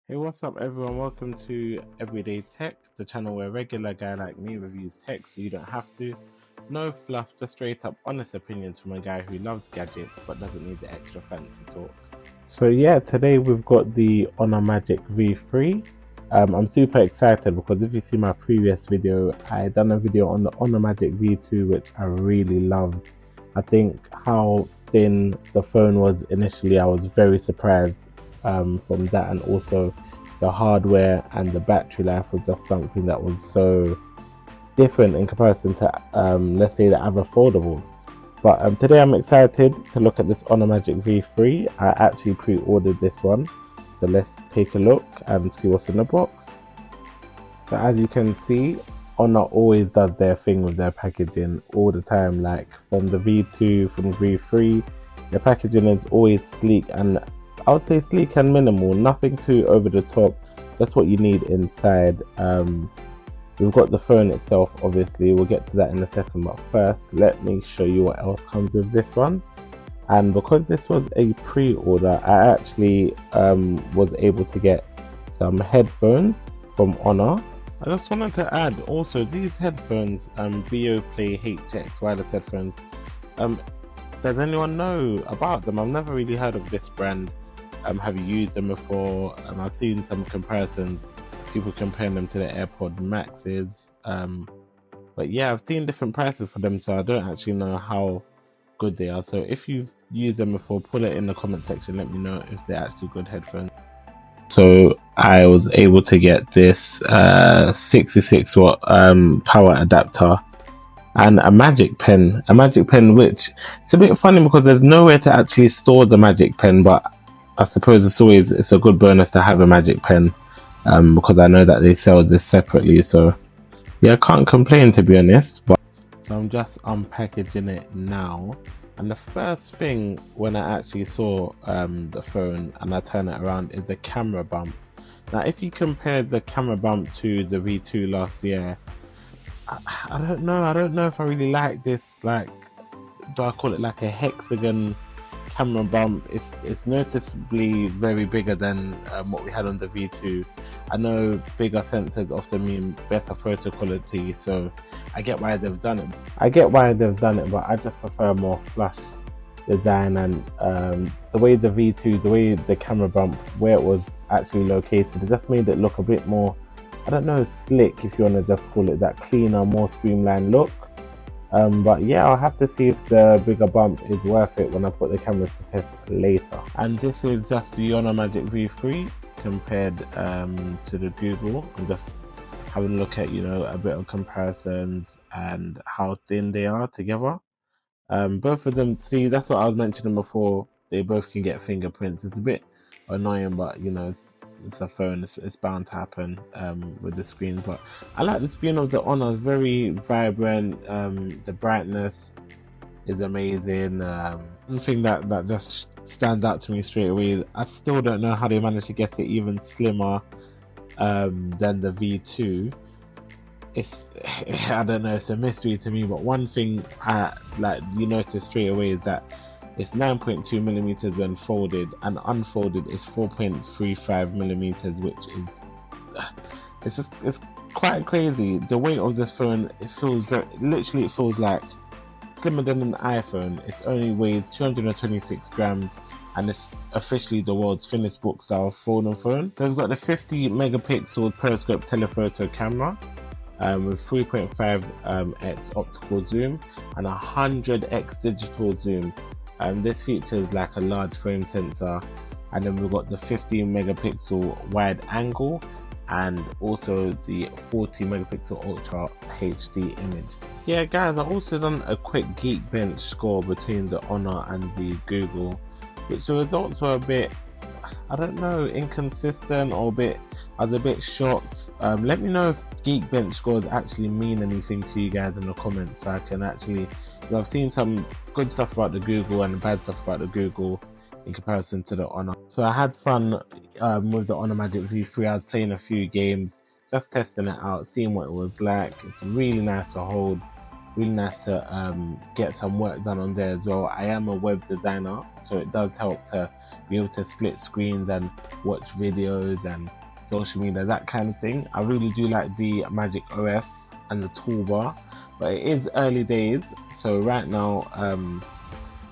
Hey, what's up, everyone? Welcome to Everyday Tech, the channel where a regular guy like me reviews tech so you don't have to. No fluff, just straight up honest opinions from a guy who loves gadgets but doesn't need the extra fancy talk. So yeah, today we've got the Honor Magic V3. I'm super excited because if you see my previous video, I done a video on the Honor Magic V2 which I really loved. I think how thin the phone was initially, I was very surprised from that, and also the hardware and the battery life was just something that was so different in comparison to let's say the other foldables. But today I'm excited to look at this Honor Magic V3. I actually pre-ordered this one, so let's take a look and see what's in the box. So as you can see, Honor always does their thing with their packaging all the time. Like from the V2, from V3, the packaging is always sleek, and I would say sleek and minimal, nothing too over the top. That's what you need inside. We've got the phone itself, obviously, we'll get to that in a second, but first let me show you what else comes with this one. And because this was a pre-order, I actually was able to get some headphones from Honor. I just wanted to add also these headphones, Play HX wireless headphones. Does anyone know about them? I've never really heard of this brand. Have you used them before? I've seen some comparisons, people comparing them to the AirPod Maxes. But yeah, I've seen different prices for them, so I don't actually know how good they are. So if you've used them before, put it in the comment section. Let me know if they're actually good headphones. So I was able to get this 66 watt power adapter and a magic pen. Which it's a bit funny because there's nowhere to actually store the magic pen, but I suppose it's a good bonus to have a magic pen, because I know that they sell this separately. So yeah, I can't complain, to be honest. But so I'm just unpackaging it now, and the first thing when I actually saw the phone and I turn it around is the camera bump. Now if you compare the camera bump to the V2 last year, I don't know if I really like this. Like, do I call it like a hexagon camera bump? It's noticeably very bigger than what we had on the V2. I know bigger sensors often mean better photo quality, so I get why they've done it. But I just prefer more flush design, and the way the V2, the way the camera bump, where it was actually located, it just made it look a bit more, I don't know, slick, if you want to just call it that, cleaner, more streamlined look. But yeah, I'll have to see if the bigger bump is worth it when I put the cameras to test later. And this is just the Honor Magic V3 compared to the Google. I'm just having a look at, a bit of comparisons and how thin they are together. Both of them, see, that's what I was mentioning before. They both can get fingerprints. It's a bit annoying, but it's a phone. It's bound to happen with the screen. But I like the screen of the Honor. It's very vibrant. The brightness is amazing. One thing that just stands out to me straight away, I still don't know how they managed to get it even slimmer than the V2. It's I don't know, it's a mystery to me. But one thing you notice straight away is that it's 9.2 millimeters when folded, and unfolded is 4.35 millimeters, which is it's quite crazy. The weight of this phone, it feels literally, it feels like slimmer than an iPhone. It only weighs 226 grams, and it's officially the world's thinnest book style folding phone. So it's got the 50 megapixel periscope telephoto camera, with 3.5x optical zoom and 100x digital zoom. This features like a large frame sensor, and then we've got the 15 megapixel wide angle and also the 40 megapixel ultra HD image. Yeah guys, I've also done a quick Geekbench score between the Honor and the Google, which the results were a bit, I don't know, inconsistent, or I was a bit shocked. Let me know if Geekbench scores actually mean anything to you guys in the comments, so I can actually, I've seen some good stuff about the Google and bad stuff about the Google in comparison to the Honor. So I had fun with the Honor Magic V3. I was playing a few games, just testing it out, seeing what it was like. It's really nice to hold. really nice to get some work done on there as well. I am a web designer, so it does help to be able to split screens and watch videos and social media, that kind of thing. I really do like the Magic OS and the toolbar, but it is early days, so right now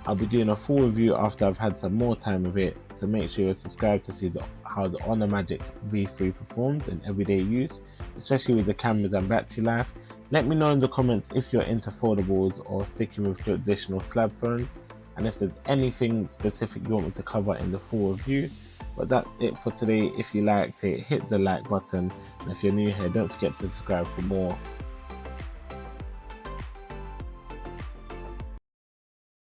I'll be doing a full review after I've had some more time with it, so make sure you're subscribed to see how the Honor Magic V3 performs in everyday use, especially with the cameras and battery life. Let me know in the comments if you're into foldables or sticking with traditional slab phones, and if there's anything specific you want me to cover in the full review. But that's it for today. If you liked it, hit the like button, and if you're new here, don't forget to subscribe for more.